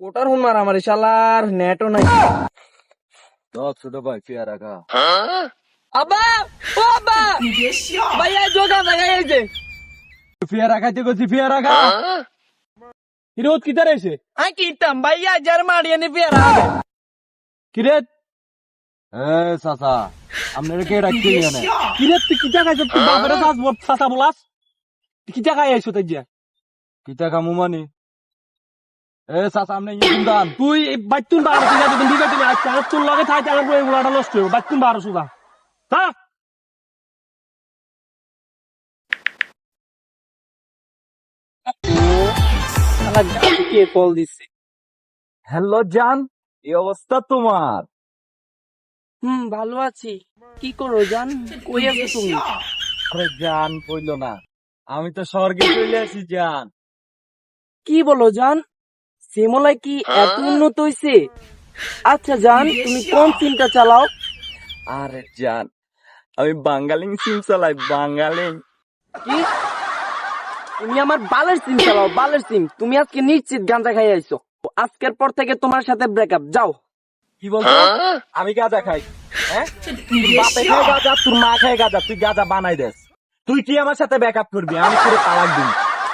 কোটার হুন মার আমার শালার নেটও নাই। ছোট ভাই পেয়ারা খা। আব্বা ও আব্বা ভাইয়া জোগা লাগাইছে। পেয়ারা খাইতে গেছি, পেয়ারা খা। হিরোত কিতার এসে আই কিতাম ভাইয়া যার মারিয়ে নি পেয়ারা হবে। কিরে চাচা আপনারা কে ডাকতে জানে? কিরে তুই কিতা খাইছ? তুই বাপের কাজ চাচা বলাস, তুই কিতা খাই আইছো তাই যা? কিতা কামু মানে? চাচা আপনি ইয়ে দান। তুই বাইতুন বারো তুই যাবি দিবে তুমি আজকে আর তোর লগে থাই তার উপরে এগুলাটা নষ্ট হইব। বাইতুন বারো সুদা হ্যাঁ। শালা গাড়ি কে কল দিছে? হ্যালো জান, এই অবস্থা তোমার? ভালো আছি। কি করো জান? কই আছো তুমি? আরে জান বইল না, আমি তো স্বর্গে চলে আসি জান। কি বলো জান? সিমলাই কি এত উন্নত হইছে? আচ্ছা জান, তুমি কোন সিমটা চালাও? আরে জান, আমি বাঙালি সিম চালাই, বাঙালি। কি? তুমি আমার বালের সিম চালাও, বালের সিম। তুমি আজকে নিশ্চিত গাঁজা খাই আইছো। আজকের পর থেকে তোমার সাথে ব্রেকআপ। যাও। কি বলছো? আমি গাঁজা খাই? হ্যাঁ, তোর বাপে খায় গাঁজা, তোর মা খায় গাঁজা, তুই গাঁজা বানাই দেস। তুই কি আমার সাথে ব্যাকআপ করবি? আমি তোরে তালাক দিই।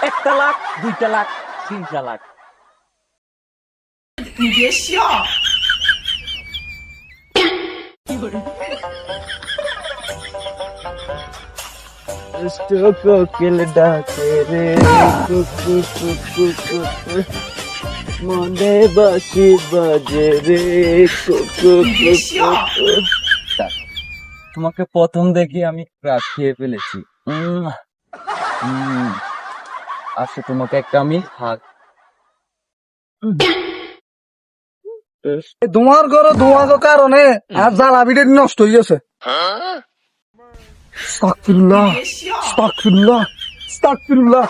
1 তালাক, 2 তালাক, 3 তালাক। কোকিল ডাকে রে, কুকু কুকু কুকু, মনে বাঁশি বাজে রে, কুকু কুকু। তোমাকে প্রথম দেখে আমি ক্রাশ খেয়ে ফেলেছি। আচ্ছা, তোমাকে একটা আমি হাগ। তোমার ঘরে ধোঁয়ার কারণে আর জ্বালাবিটা নষ্ট হয়ে গেছে। আস্তাগফিরুল্লাহ, আস্তাগফিরুল্লাহ, আস্তাগফিরুল্লাহ।